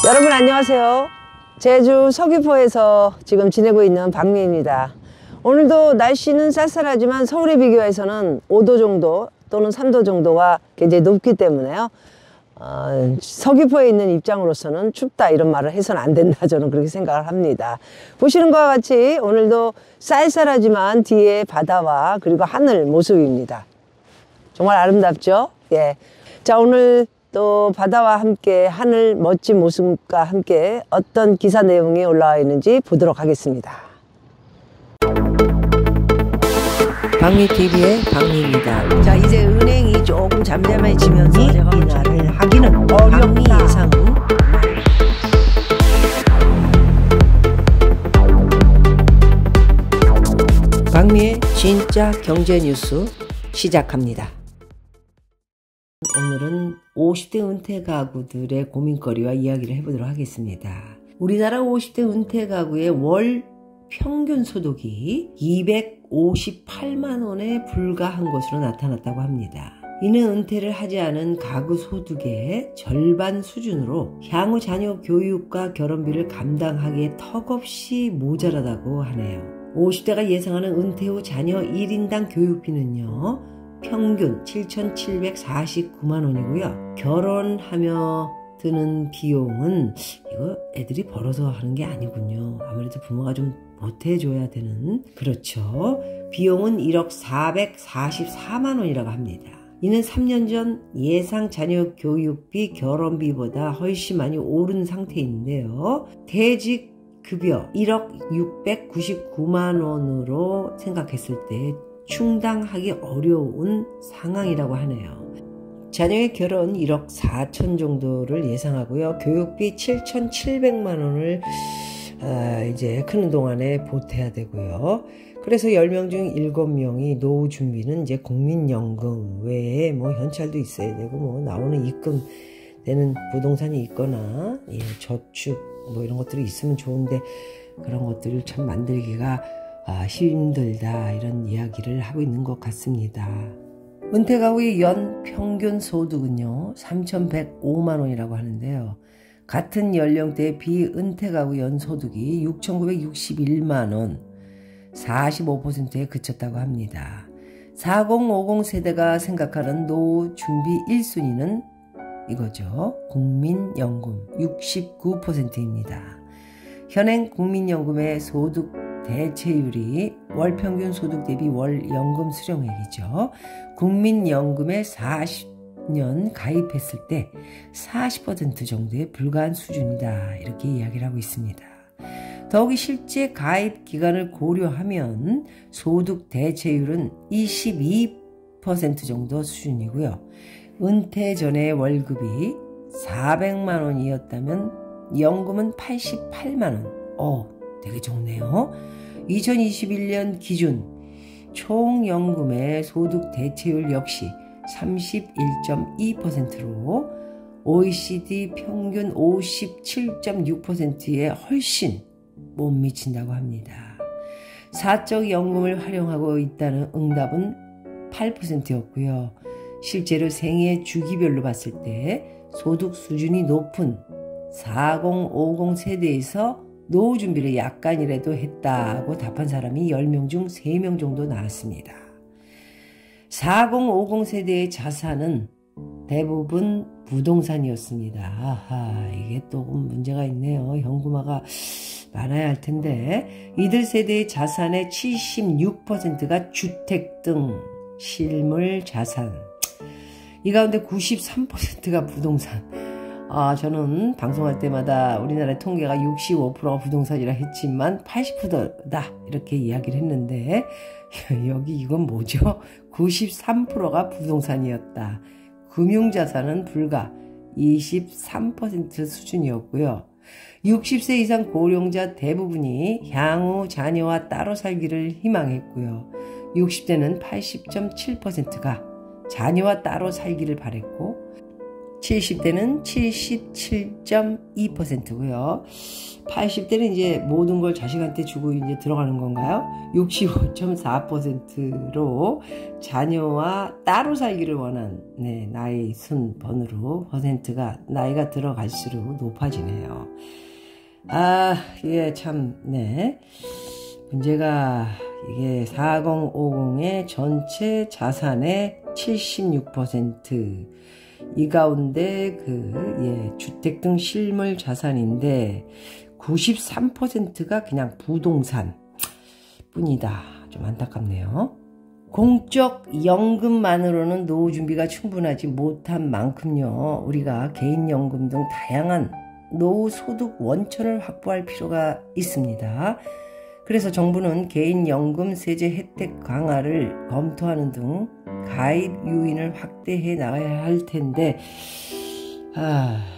여러분 안녕하세요. 제주 서귀포에서 지금 지내고 있는 박미입니다. 오늘도 날씨는 쌀쌀하지만 서울에 비교해서는 5도 정도 또는 3도 정도가 굉장히 높기 때문에요. 서귀포에 있는 입장으로서는 춥다 이런 말을 해서는 안 된다, 저는 그렇게 생각을 합니다. 보시는 것과 같이 오늘도 쌀쌀하지만 뒤에 바다와 그리고 하늘 모습입니다. 정말 아름답죠? 예. 자, 오늘 또 바다와 함께 하늘 멋진 모습과 함께 어떤 기사 내용이 올라와 있는지 보도록 하겠습니다. 박미TV의 박미입니다. 자, 이제 은행이 조금 잠잠해지면서 이날을 하기는 어렵다. 예상은 박미의 진짜 경제 뉴스 시작합니다. 오늘은 50대 은퇴 가구들의 고민거리와 이야기를 해보도록 하겠습니다. 우리나라 50대 은퇴 가구의 월 평균 소득이 258만 원에 불과한 것으로 나타났다고 합니다. 이는 은퇴를 하지 않은 가구 소득의 절반 수준으로 향후 자녀 교육과 결혼비를 감당하기에 턱없이 모자라다고 하네요. 50대가 예상하는 은퇴 후 자녀 1인당 교육비는요, 평균 7,749만 원이고요. 결혼하며 드는 비용은 이거 애들이 벌어서 하는 게 아니군요. 아무래도 부모가 좀 보태줘야 되는, 그렇죠. 비용은 1억 444만 원이라고 합니다. 이는 3년 전 예상 자녀 교육비, 결혼비보다 훨씬 많이 오른 상태인데요. 대직 급여 1억 699만 원으로 생각했을 때 충당하기 어려운 상황이라고 하네요. 자녀의 결혼 1억 4천 정도를 예상하고요. 교육비 7,700만 원을 이제 크는 동안에 보태야 되고요. 그래서 10명 중 7명이 노후 준비는 이제 국민연금 외에 뭐 현찰도 있어야 되고 뭐 나오는 입금 되는 부동산이 있거나 저축 뭐 이런 것들이 있으면 좋은데 그런 것들을 참 만들기가 힘들다, 이런 이야기를 하고 있는 것 같습니다. 은퇴 가구의 연 평균 소득은요 3,105만 원이라고 하는데요. 같은 연령대의 비은퇴 가구 연 소득이 6,961만 원, 45%에 그쳤다고 합니다. 4050 세대가 생각하는 노후 준비 1순위는 이거죠. 국민연금 69%입니다. 현행 국민연금의 소득 대체율이 월 평균 소득 대비 월 연금 수령액이죠. 국민연금에 40년 가입했을 때 40% 정도에 불과한 수준이다, 이렇게 이야기를 하고 있습니다. 더욱이 실제 가입 기간을 고려하면 소득 대체율은 22% 정도 수준이고요. 은퇴 전에 월급이 400만 원이었다면 연금은 88만 원. 되게 좋네요. 2021년 기준 총연금의 소득 대체율 역시 31.2%로 OECD 평균 57.6%에 훨씬 못 미친다고 합니다. 사적 연금을 활용하고 있다는 응답은 8%였고요. 실제로 생애 주기별로 봤을 때 소득 수준이 높은 4050 세대에서 노후 준비를 약간이라도 했다고 답한 사람이 10명 중 3명 정도 나왔습니다. 4050 세대의 자산은 대부분 부동산이었습니다. 아하, 이게 또 문제가 있네요. 현금화가 많아야 할 텐데, 이들 세대의 자산의 76%가 주택 등 실물 자산, 이 가운데 93%가 부동산. 저는 방송할 때마다 우리나라의 통계가 65%가 부동산이라 했지만 80%다 이렇게 이야기를 했는데, 여기 이건 뭐죠? 93%가 부동산이었다. 금융자산은 불과 23% 수준이었고요. 60세 이상 고령자 대부분이 향후 자녀와 따로 살기를 희망했고요. 60대는 80.7%가 자녀와 따로 살기를 바랬고, 70대는 77.2%고요. 80대는 이제 모든 걸 자식한테 주고 이제 들어가는 건가요? 65.4%로 자녀와 따로 살기를 원한 나이 순번으로 퍼센트가 나이가 들어갈수록 높아지네요. 이게 참 문제가 이게 4050의 전체 자산의 76%, 이 가운데 주택 등 실물 자산인데 93%가 그냥 부동산 뿐이다. 좀 안타깝네요. 공적 연금만으로는 노후 준비가 충분하지 못한 만큼요, 우리가 개인연금 등 다양한 노후 소득 원천을 확보할 필요가 있습니다. 그래서 정부는 개인연금 세제 혜택 강화를 검토하는 등 가입 유인을 확대해 나가야 할 텐데,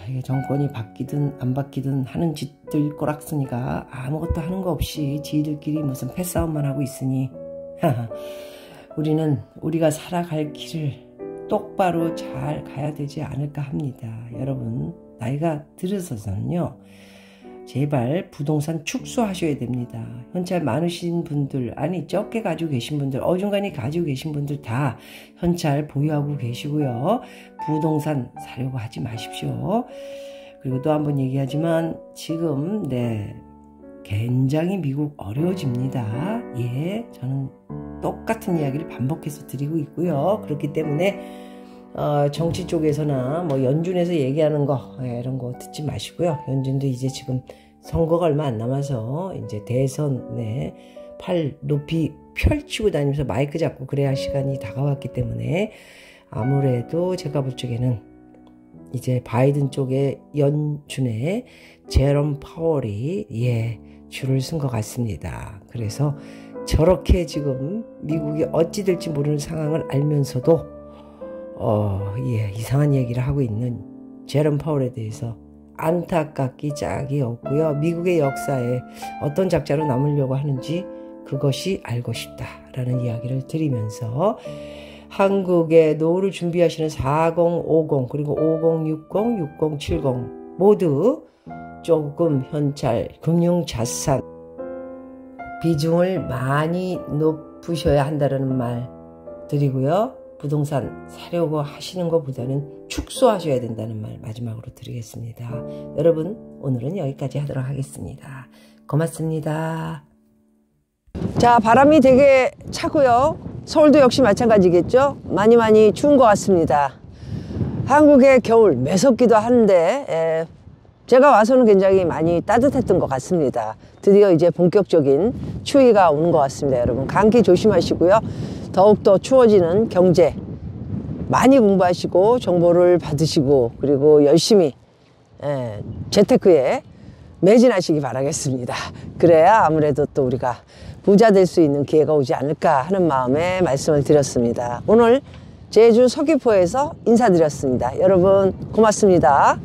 이게 정권이 바뀌든 안 바뀌든 하는 짓들 꼬락서니가 아무것도 하는 거 없이 지들끼리 무슨 패싸움만 하고 있으니 우리는 우리가 살아갈 길을 똑바로 잘 가야 되지 않을까 합니다. 여러분, 나이가 들어서는요, 제발 부동산 축소하셔야 됩니다. 현찰 많으신 분들, 아니 적게 가지고 계신 분들, 어중간히 가지고 계신 분들 다 현찰 보유하고 계시고요. 부동산 사려고 하지 마십시오. 그리고 또 한번 얘기하지만 지금 굉장히 미국 어려워집니다. 저는 똑같은 이야기를 반복해서 드리고 있고요. 그렇기 때문에 정치 쪽에서나 뭐 연준에서 얘기하는 거 이런 거 듣지 마시고요. 연준도 이제 지금 선거가 얼마 안 남아서 이제 대선 팔 높이 펼치고 다니면서 마이크 잡고 그래야 할 시간이 다가왔기 때문에 아무래도 제가 볼 적에는 이제 바이든 쪽에 연준의 제롬 파월이 줄을 쓴 것 같습니다. 그래서 저렇게 지금 미국이 어찌 될지 모르는 상황을 알면서도 이상한 얘기를 하고 있는 제롬 파월에 대해서 안타깝기 짝이 없고요. 미국의 역사에 어떤 작자로 남으려고 하는지 그것이 알고 싶다라는 이야기를 드리면서 한국의 노후를 준비하시는 4050 그리고 5060, 6070 모두 조금 현찰, 금융자산 비중을 많이 높으셔야 한다는 말 드리고요. 부동산 사려고 하시는 것보다는 축소하셔야 된다는 말 마지막으로 드리겠습니다. 여러분, 오늘은 여기까지 하도록 하겠습니다. 고맙습니다. 자, 바람이 되게 차고요. 서울도 역시 마찬가지겠죠. 많이 추운 것 같습니다. 한국의 겨울 매섭기도 한데 제가 와서는 굉장히 많이 따뜻했던 것 같습니다. 드디어 이제 본격적인 추위가 오는 것 같습니다. 여러분, 감기 조심하시고요. 더욱더 추워지는 경제 많이 공부하시고 정보를 받으시고 그리고 열심히 재테크에 매진하시기 바라겠습니다. 그래야 아무래도 또 우리가 부자 될 수 있는 기회가 오지 않을까 하는 마음에 말씀을 드렸습니다. 오늘 제주 서귀포에서 인사드렸습니다. 여러분 고맙습니다.